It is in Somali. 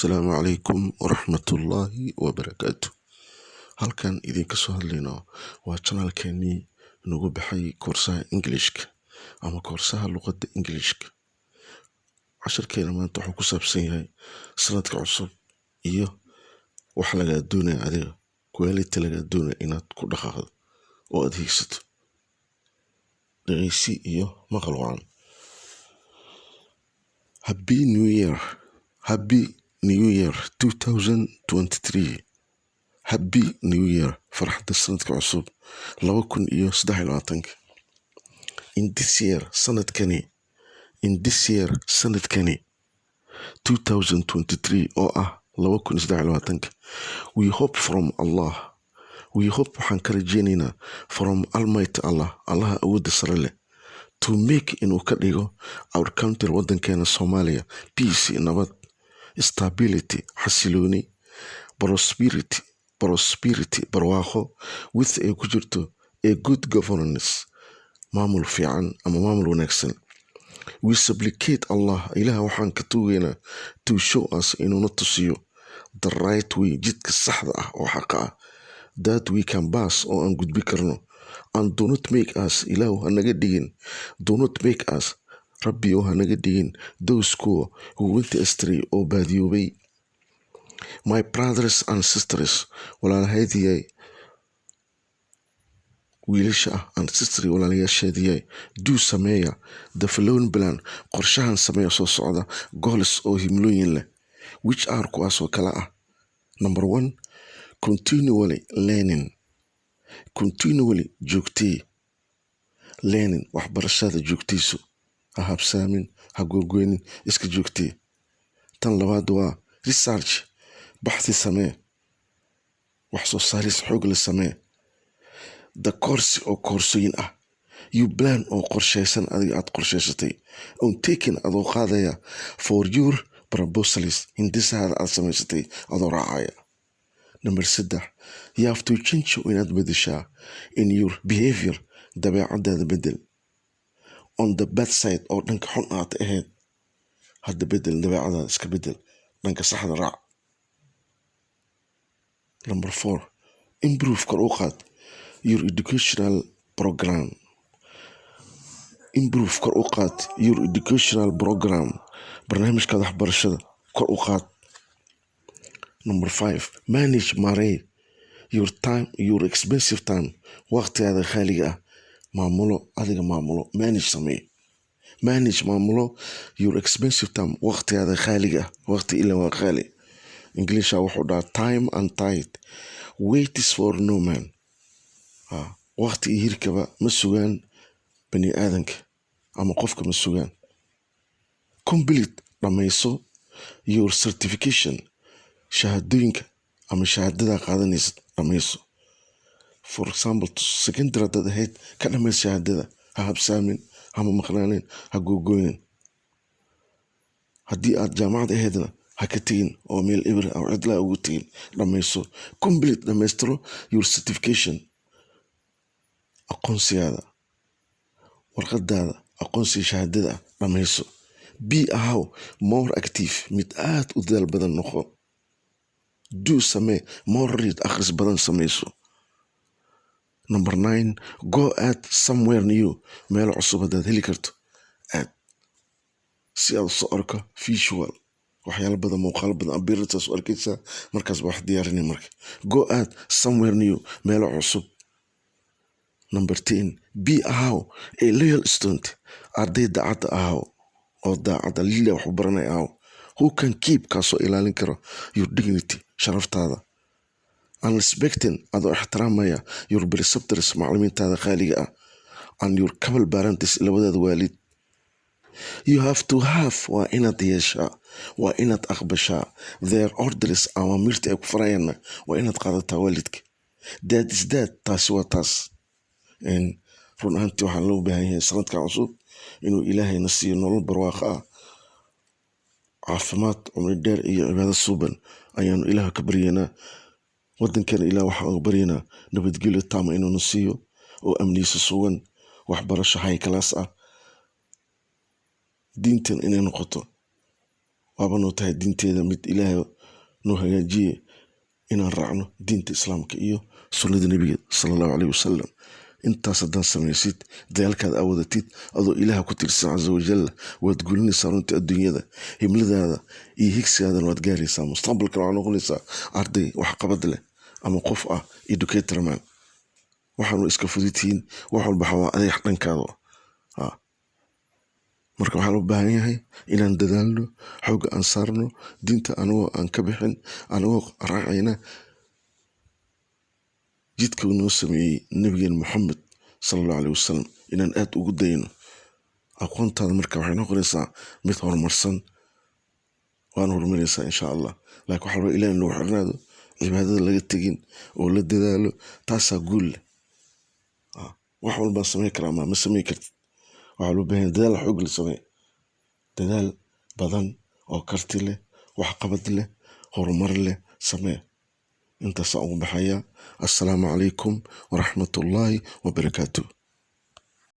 Asalaamu calaykum waraxmatullaahi wabarakaatu. Halkan idinka soo hadlayno waa channelkeenii nagu baxay koorsaha Englishka ama koorsaha luqadda Englishka. Casharkeena maanta wuxuu ku saabsan yahay sanadka cusub iyo wax lagaa doonaya adiga quality lagaa doonaya inaad ku dhaqaaqdo oo aad hiigsato. Dhageysi iyo maqal wacan. Happy New Year. Happy New Year 2023. Happy New Year. Farxadda sanadka cusub 2023. In this year sanadkani 2023 oo ah 2023, we hope from Allah. We hope waxaan ka rajeynaynaa from Almighty Allah, Allaha awoodda sare leh, to make inuu ka dhigo our country waddankeena Soomaaliya peace, nabad, stability, xasilooni, prosperity, barwaaqo, with ay ku jirto a good governance, maamul fiican ama maamul wanaagsan. We supplicate Allah, ilaah waxaan ka tuugaynaa to show us inuu na tusiyo the right way, jidka saxda ah oo xaqa ah, that we can pass oo aan gudbi karno, and do not make us, ilaahu hanaga dhigin, do not make us, rabbi oo hanaga dhigin, those kuwa who went astray oo baadiyoobay. My brothers and sisters, walaalahaydiyay wiilasha ah and sisters walaalayaasheediyay, do sameeya the following plan, qorshahan sameeya soo socda, goals oo himlooyin leh, which are kuwaas oo kala ah. Number 1, continually learning. Continually joogtee. Learning, waxbarashada joogtiisu. Ha habsaamin, ha googoonin, iska joogtee. Tan labaad waa research. Baxthi samee. Wax soo saaris xoog la samee. The course oo koorsooyin ah. You plan oo qorshaysan adiga aad qorshaysatay. On taking adoo qaadaya for your proposals. Hindisaada aad samaysatay adoo raacaya. Number 3, you have to change inaad bedeshaa in your behavior, dabeecadaada bedel. On the bad side oo dhanka xun aad ahayd, hadda bedel, dabeecadaada iska bedel, dhanka saxda raac. Number 4, improve kor u qaad your educational program. Improve kor u qaad your educational program, barnaamijkaada waxbarashada kor u qaad. Number 5, manage maree your time, your expensive time, waqtigaada khaaliga ah, maamulo, adiga maamulo, manage samee. Manage maamulo your expensive time, waqtigaada khaaliga ah, waqti ila waa khaali. Englisha wuxuu dhahaa time and tide, wait is for no man. Waqti iyo hirkaba ma sugaan bani aadanka ama qofka ma sugaan. Complete, dhammayso your certification, shahaadooyinka ama shahaadada qaadanaysa dhammayso. For example, secondary dad ahayd ka dhammayso shahaadada, ha habsaamin, hama maqnaanin, ha googoonin. Haddii aad jaamacad ahaydna ha ka tegin oo meel eber ah oo cidlaa ugu tegin, dhammayso. Complete, dhammaystiro your certification, aqoonsigaada, warqadaada, aqoonsiga shahaadada ah, dhammayso. Be ahaw more active, mid aad u dadaal badan noqo. Do samee more read, akhris badan samayso. Number 9, go at somewhere new, meel cusub haddaad heli karto aad, si aad soo arko visual, waxyaalo badan, muuqaalo badan, appearances u arkaysaa, markaas baa wax diyaarinay marka. Go at somewhere new, meel cusub. Number 10, be ahaw a loyal student, arday daacadda ahaw oo daacadda lila wax u baranay ahaw. Who can keep, kaasoo ilaalin karo your dignity, sharaftaada. And respecting, adoo ixtiraamaya your preceptors, macallimiintaada khaaliga ah, and your couple parents, labadaada waalid. You have to have, waa inaad yeeshaa, waa inaad aqbashaa their orders, awaamirta ay ku farayaanna waa inaad qaadataa waalidka. That is that, taasi waa taas. Run ahaantii waxaan loo baahan yahay sanadka cusub inuu ilaahayna siiyo nolol barwaaqo ah, caafimaad, cumri dheer iyo cibaado suuban ayaanu ilaah ka baryaynaa. Waddankeena ilaah waxaan uga baryaynaa nabadgelyo taama inuuna siiyo oo amnigiisa sugan, waxbarasho high class ah, diintan inay noqoto waaba noo tahay diinteeda mid ilaahay noo hagaajiye inaan raacno diinta islaamka iyo sunnada nebiga sala allahu caleyhi wasalam. intaas haddaan samaysid dadaalkaad aawadatid adoo ilaah ku tirsan casa wajalla waad gulinaysaa runtii adduunyada, himladaada iyo higsigaadana waad gaaraysaa. mustaqbalkana waxaa noqonaysaa arday waxqabad leh ama qof ah educator man. waxaanu iska fududtihiin, wax walba waa adeex dhankaada. marka waxaa loo baahan yahay inaan dadaalno, xooga aan saarno diinta anagoo aan ka bixin, anagoo raacayna jidka uu noo sameeyey nabigeen maxamed sala allahu caleyhi wasalam, inaan aad ugu dayno. aqoontaada marka waxay noqonaysaa mid horumarsan, waana horumaraysaa insha allah. laakiin waxaa rabaa ilaah in lagu xirnaado, cibaadada laga tegin oo la dadaalo, taasaa guul leh. wax walbaan samey karaa ma samey kartid. waxaa loo baahan dadaal xoog la samee, dadaal badan oo karti leh, waxqabad leh, horumar leh samee. intaasaan ugu baxayaa. assalaamu calaykum waraxmatullaahi wabarakaatuh.